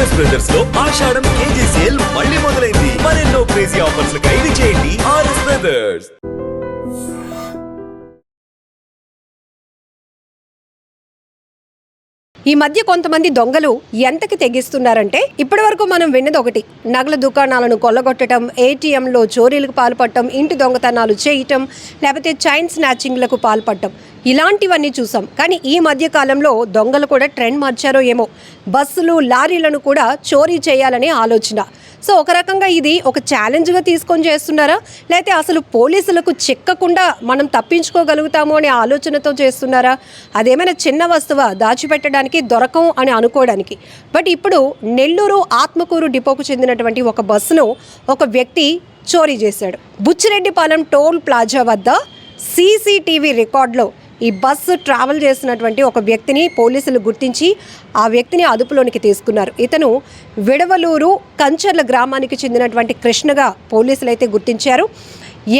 RS brothers లో ఆషాఢం KG sale మళ్ళీ మొదలైంది. మరెన్నో క్రేజీ ఆఫర్స్ ఖైదు చేయండి ఆర్ఎస్ బ్రదర్స్. ఈ మధ్య కొంతమంది దొంగలు ఎంతకి తెగిస్తున్నారంటే, ఇప్పటి వరకు మనం విన్నది ఒకటి, నగల దుకాణాలను కొల్లగొట్టడం, ఏటీఎంలో చోరీలకు పాల్పడటం, ఇంటి దొంగతనాలు చేయటం, లేకపోతే చైన్ స్నాచింగ్లకు పాల్పడటం, ఇలాంటివన్నీ చూసాం. కానీ ఈ మధ్య కాలంలో దొంగలు కూడా ట్రెండ్ మార్చారో ఏమో, బస్సులు లారీలను కూడా చోరీ చేయాలనే ఆలోచన. సో ఒక రకంగా ఇది ఒక ఛాలెంజ్గా తీసుకొని చేస్తున్నారా, లేకపోతే అసలు పోలీసులకు చిక్కకుండా మనం తప్పించుకోగలుగుతాము అనే ఆలోచనతో చేస్తున్నారా? అదేమైనా చిన్న వస్తువా దాచిపెట్టడానికి దొరకం అని అనుకోవడానికి. బట్ ఇప్పుడు నెల్లూరు ఆత్మకూరు డిపోకు చెందినటువంటి ఒక బస్సును ఒక వ్యక్తి చోరీ చేశాడు. బుచ్చిరెడ్డిపాలెం టోల్ ప్లాజా వద్ద సీసీటీవీ రికార్డులో ఈ బస్సు ట్రావెల్ చేసినటువంటి ఒక వ్యక్తిని పోలీసులు గుర్తించి ఆ వ్యక్తిని అదుపులోనికి తీసుకున్నారు. ఇతను విడవలూరు కంచర్ల గ్రామానికి చెందినటువంటి కృష్ణగా పోలీసులు అయితే గుర్తించారు.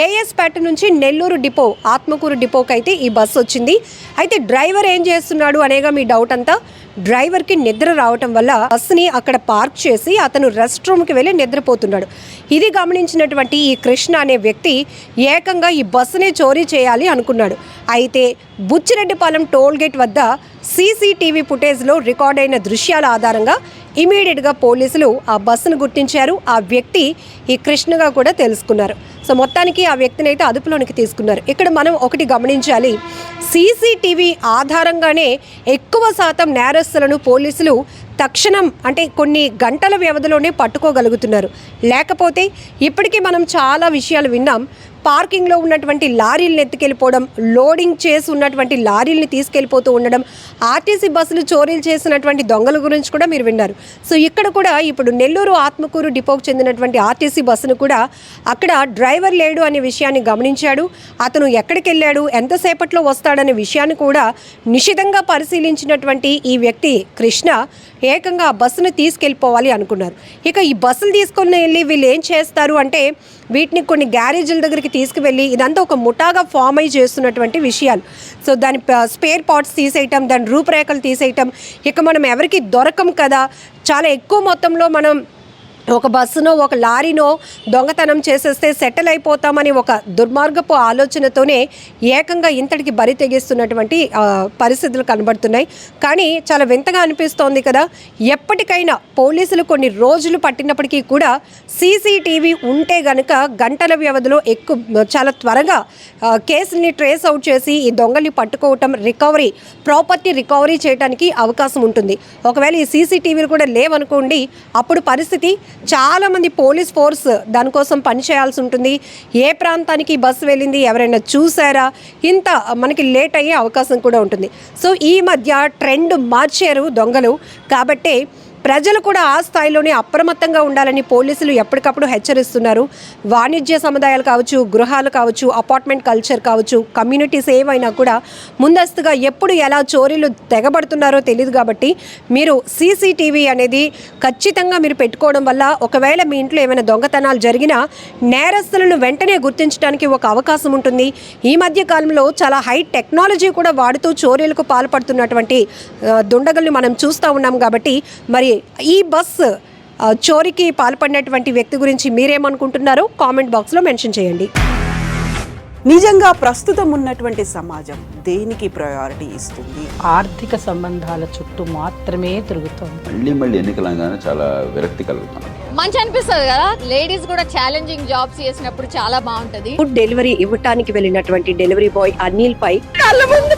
ఏఎస్పేట నుంచి నెల్లూరు డిపో ఆత్మకూరు డిపోకి అయితే ఈ బస్సు వచ్చింది. అయితే డ్రైవర్ ఏం చేస్తున్నాడు అనేగా మీ డౌట్ అంతా. డ్రైవర్కి నిద్ర రావటం వల్ల బస్సుని అక్కడ పార్క్ చేసి అతను రెస్ట్ రూమ్కి వెళ్ళి నిద్రపోతున్నాడు. ఇది గమనించినటువంటి ఈ కృష్ణ అనే వ్యక్తి ఏకంగా ఈ బస్సుని చోరీ చేయాలి అనుకున్నాడు. అయితే బుచ్చిరెడ్డిపాలెం టోల్ గేట్ వద్ద సీసీటీవీ ఫుటేజ్లో రికార్డ్ అయిన దృశ్యాల ఆధారంగా ఇమీడియట్గా పోలీసులు ఆ బస్సును గుర్తించారు. ఆ వ్యక్తి ఈ కృష్ణగా కూడా తెలుసుకున్నారు. సో మొత్తానికి ఆ వ్యక్తిని అయితే అదుపులోనికి తీసుకున్నారు. ఇక్కడ మనం ఒకటి గమనించాలి, సీసీటీవీ ఆధారంగానే ఎక్కువ శాతం నేరస్తులను పోలీసులు తక్షణం అంటే కొన్ని గంటల వ్యవధిలోనే పట్టుకోగలుగుతున్నారు. లేకపోతే ఇప్పటికీ మనం చాలా విషయాలు విన్నాం. పార్కింగ్లో ఉన్నటువంటి లారీలను ఎత్తుకెళ్ళిపోవడం, లోడింగ్ చేసి ఉన్నటువంటి లారీల్ని తీసుకెళ్ళిపోతూ ఉండడం, ఆర్టీసీ బస్సులు చోరీలు చేసినటువంటి దొంగల గురించి కూడా మీరు విన్నారు. సో ఇక్కడ కూడా ఇప్పుడు నెల్లూరు ఆత్మకూరు డిపోకు చెందినటువంటి ఆర్టీసీ బస్సును కూడా అక్కడ డ్రైవర్ లేడు అనే విషయాన్ని గమనించాడు. అతను ఎక్కడికి వెళ్ళాడు, ఎంతసేపట్లో వస్తాడనే విషయాన్ని కూడా నిశితంగా పరిశీలించినటువంటి ఈ వ్యక్తి కృష్ణ ఏకంగా ఆ బస్సును తీసుకెళ్ళిపోవాలి అనుకున్నారు. ఇక ఈ బస్సులు తీసుకొని వెళ్ళి వీళ్ళు ఏం చేస్తారు అంటే, వీటిని కొన్ని గ్యారేజీల దగ్గరికి తీసుకువెళ్ళి ఇదంతా ఒక ముఠాగా ఫామ్ అయి చేస్తున్నటువంటి విషయాలు. సో దాని స్పేర్ పార్ట్స్ తీసేయటం, దాని రూపురేఖలు తీసేయటం, ఇక మనం ఎవరికి దొరకం కదా, చాలా ఎక్కువ మొత్తంలో మనం ఒక బస్సునో ఒక లారీనో దొంగతనం చేసేస్తే సెటిల్ అయిపోతామని ఒక దుర్మార్గపు ఆలోచనతోనే ఏకంగా ఇంతటికి బరి తెగిస్తున్నటువంటి పరిస్థితులు కనబడుతున్నాయి. కానీ చాలా వింతగా అనిపిస్తోంది కదా. ఎప్పటికైనా పోలీసులు కొన్ని రోజులు పట్టినప్పటికీ కూడా సీసీటీవీ ఉంటే గనక గంటల వ్యవధిలో చాలా త్వరగా కేసుల్ని ట్రేస్ అవుట్ చేసి ఈ దొంగల్ని పట్టుకోవటం, ప్రాపర్టీ రికవరీ చేయడానికి అవకాశం ఉంటుంది. ఒకవేళ ఈ సీసీటీవీలు కూడా లేవనుకోండి, అప్పుడు పరిస్థితి చాలామంది పోలీస్ ఫోర్స్ దానికోసం పనిచేయాల్సి ఉంటుంది. ఏ ప్రాంతానికి బస్సు వెళ్ళింది, ఎవరైనా చూసారా, ఇంత మనకి లేట్ అయ్యే అవకాశం కూడా ఉంటుంది. సో ఈ మధ్య ట్రెండ్ మార్చారు దొంగలు. కాబట్టే ప్రజలు కూడా ఆ స్థాయిలోనే అప్రమత్తంగా ఉండాలని పోలీసులు ఎప్పటికప్పుడు హెచ్చరిస్తున్నారు. వాణిజ్య సముదాయాలు కావచ్చు, గృహాలు కావచ్చు, అపార్ట్మెంట్ కల్చర్ కావచ్చు, కమ్యూనిటీస్ ఏవైనా కూడా ముందస్తుగా ఎప్పుడు ఎలా చోరీలు తెగబడుతున్నారో తెలియదు. కాబట్టి మీరు సీసీటీవీ అనేది ఖచ్చితంగా మీరు పెట్టుకోవడం వల్ల ఒకవేళ మీ ఇంట్లో ఏమైనా దొంగతనాలు జరిగినా నేరస్తులను వెంటనే గుర్తించడానికి ఒక అవకాశం ఉంటుంది. ఈ మధ్య కాలంలో చాలా హై టెక్నాలజీ కూడా వాడుతూ చోరీలకు పాల్పడుతున్నటువంటి దుండగుల్ని మనం చూస్తూ ఉన్నాం. కాబట్టి మరి ఈ బస్సు చోరీకి పాల్పడినటువంటి వ్యక్తి గురించి మీరేమనుకుంటున్నారో కామెంట్ బాక్స్లో మెన్షన్ చేయండి. నిజంగా ప్రస్తుతం ఉన్నటువంటి సమాజం దేనికి ప్రయారిటీ ఇస్తుంది? ఆర్థిక సంబంధాల చుట్టూ మాత్రమే తిరుగుతుంది. మళ్ళీ ఎన్నికలంగానే చాలా విరక్తి కలుగుతాను. మంచి అనిపిస్తుంది కదా, లేడీస్ కూడా ఛాలెంజింగ్ జాబ్స్ చేసినప్పుడు చాలా బాగుంటది. ఫుడ్ డెలివరీ ఇవ్వటానికి వెళ్ళినటువంటి డెలివరీ బాయ్ అనిల్ పై కళ్ళ ముందు